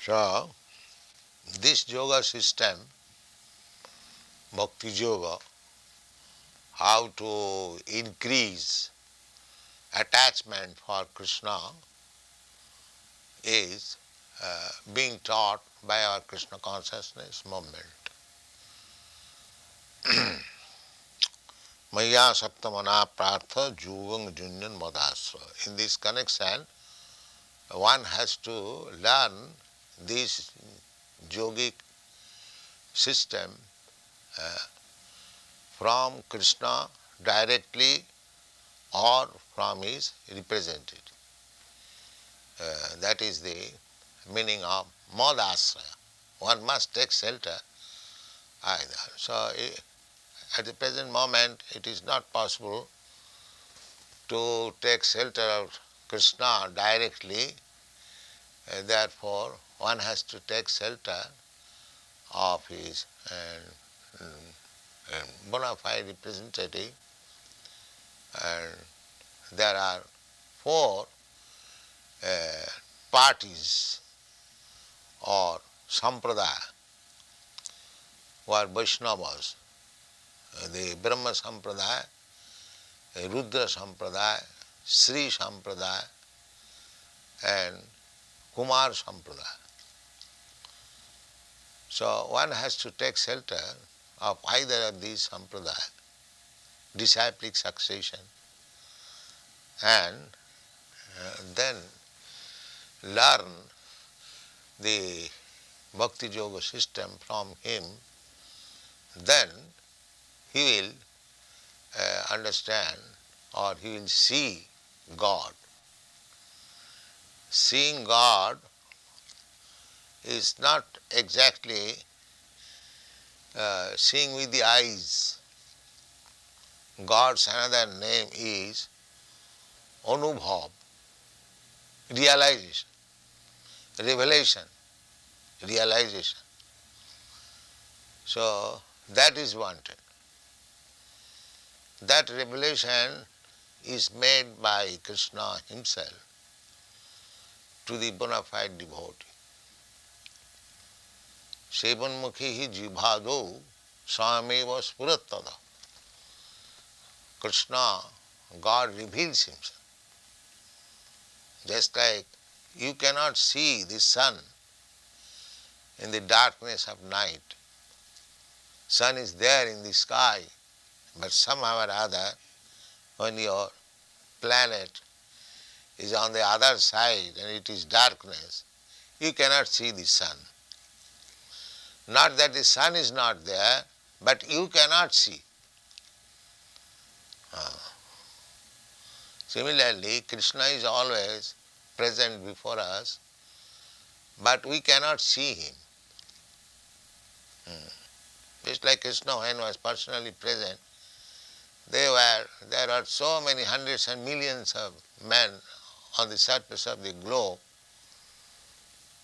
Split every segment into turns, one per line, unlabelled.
So, this yoga system, bhakti-yoga, how to increase attachment for Krishna is being taught by our Krishna consciousness movement. Maya Saptamana Prartha Juvang Junyan Madasra. In this connection, one has to learn this yogic system from Krishna directly or from his representative. That is the meaning of Madasraya. One must take shelter either. So, at the present moment, it is not possible to take shelter of Krishna directly. Therefore, one has to take shelter of his bonafide representative. And there are four parties or sampradaya who are Vaishnavas. The Brahma Sampradaya, Rudra Sampradaya, Sri Sampradaya and Kumar Sampradaya. So one has to take shelter of either of these sampradaya, disciplic succession, and then learn the bhakti-yoga system from him. Then he will understand or he will see God. Seeing God is not exactly seeing with the eyes. God's another name is Anubhav, realization, revelation, realization. So that is wanted. That revelation is made by Krishna himself to the bona fide devotee. Sevanmukhi jibhado sameva spurattada. Krishna, God reveals himself. Just like you cannot see the sun in the darkness of night. Sun is there in the sky, but somehow or other, when your planet is on the other side and it is darkness, you cannot see the sun. Not that the sun is not there, but you cannot see. Similarly, Krishna is always present before us, but we cannot see him. Just like Krishna, when he was personally present, there are so many hundreds and millions of men on the surface of the globe.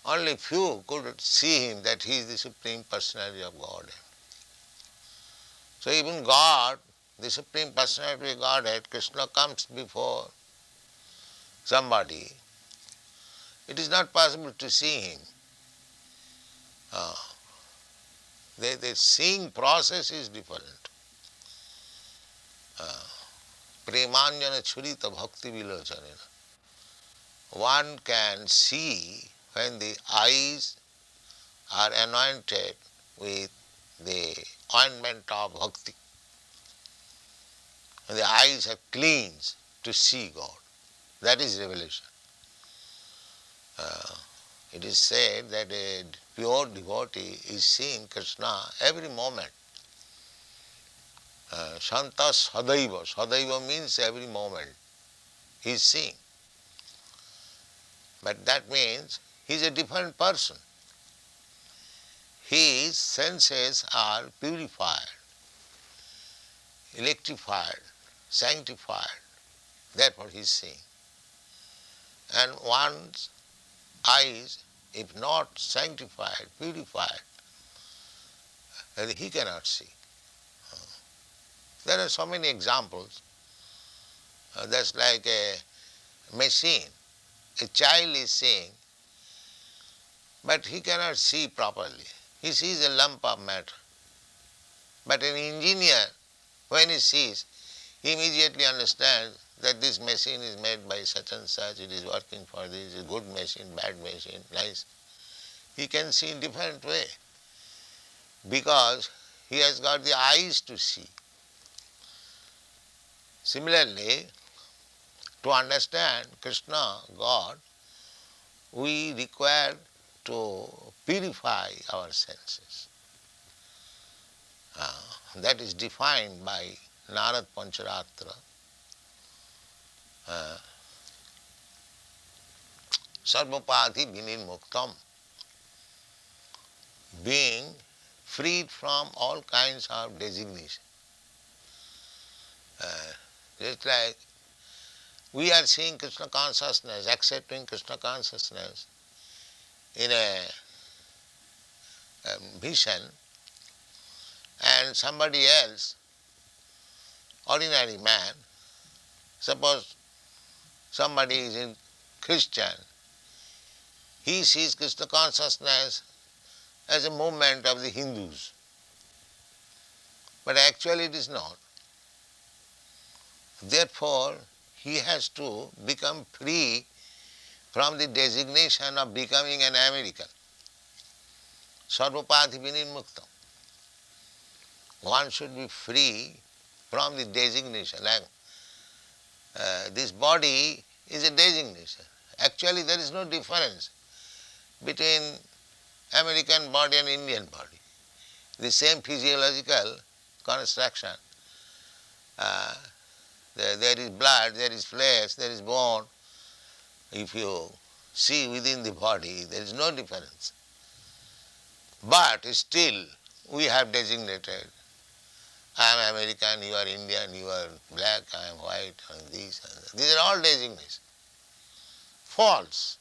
Only few could see him, that he is the Supreme Personality of Godhead. So even God, the Supreme Personality of Godhead, Krishna comes before somebody, it is not possible to see him. The seeing process is different. Premanjana churita bhakti vilochanena. One can see when the eyes are anointed with the ointment of bhakti. When the eyes are cleansed to see God. That is revelation. It is said that a pure devotee is seeing Krishna every moment. Shanta sadaiva. Sadaiva means every moment. He is seeing. But that means he is a different person. His senses are purified, electrified, sanctified. That's what he is seeing. And one's eyes, if not sanctified, purified, he cannot see. There are so many examples. That's like a machine. A child is seeing but he cannot see properly. He sees a lump of matter. But an engineer, when he sees, he immediately understands that this machine is made by such and such, it is working for this, a good machine, bad machine, nice. He can see in different way because he has got the eyes to see. Similarly, to understand Krishna, God, we require to purify our senses. That is defined by Narad Pancharatra. Sarvapadhi vinirmuktam, being freed from all kinds of designation. Just like we are seeing Krishna consciousness, accepting Krishna consciousness in a vision, and somebody else, ordinary man, suppose somebody is in Christian, he sees Krishna consciousness as a movement of the Hindus. But actually it is not. Therefore, he has to become free from the designation of becoming an American. Sarvapadhi vinirmuktam. One should be free from the designation. Like this body is a designation. Actually, there is no difference between American body and Indian body. The same physiological construction. There is blood, there is flesh, there is bone. If you see within the body, there is no difference. But still, we have designated, I am American, you are Indian, you are black, I am white, and these and that. These are all designations. False.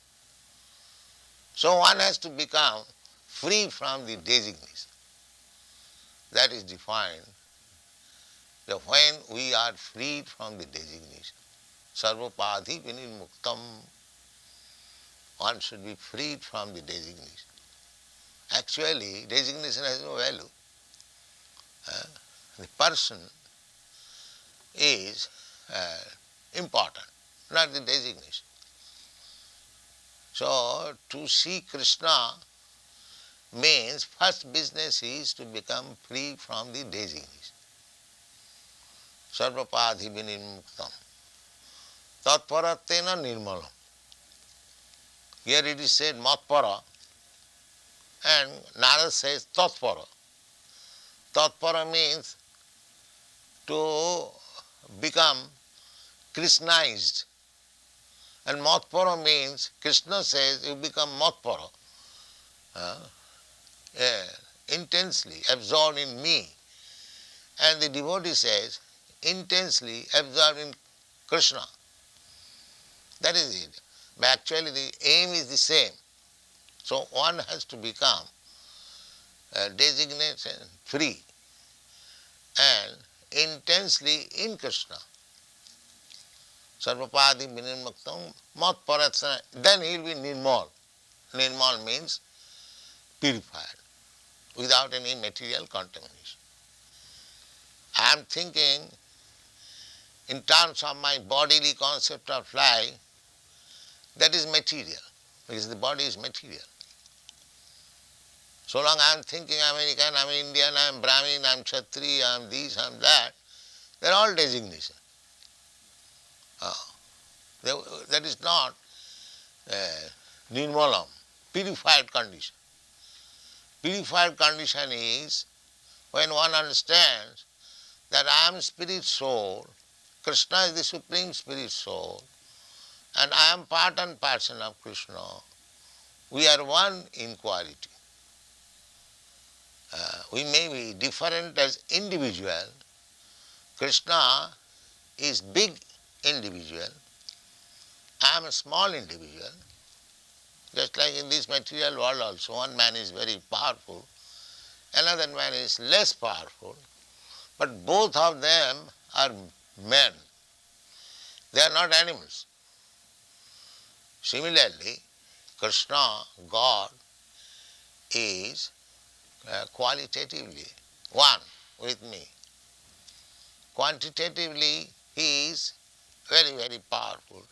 So one has to become free from the designation. That is defined. That when we are freed from the designation, sarvapadhi vinirmuktam, one should be freed from the designation. Actually, designation has no value. The person is important, not the designation. So, to see Krishna means first business is to become free from the designation. Sarvapadhi vinirmuktam. Tatparatena nirmalam. Here it is said matpara, and Narad says tatpara. Tatpara means to become Krishnized. And matpara means, Krishna says, you become matpara. Intensely absorbed in me. And the devotee says, intensely absorbed in Krishna. That is it. But actually the aim is the same. So one has to become designated free and intensely in Krishna. Sarvapadhi vinirmuktam matparatsana. Then he will be nirmal. Nirmal means purified, without any material contamination. I am thinking in terms of my bodily concept of life, that is material, because the body is material. So long I am thinking I am American, I am Indian, I am Brahmin, I am Kshatriya, I am this, I am that, they are all designations. That is not nirmalam, purified condition. Purified condition is when one understands that I am spirit soul, Krishna is the supreme spirit soul, and I am part and parcel of Krishna. We are one in quality. We may be different as individual. Krishna is big individual. I am a small individual. Just like in this material world also, one man is very powerful, another man is less powerful, but both of them are men. They are not animals. Similarly, Krishna, God, is qualitatively one with me. Quantitatively he is very, very powerful.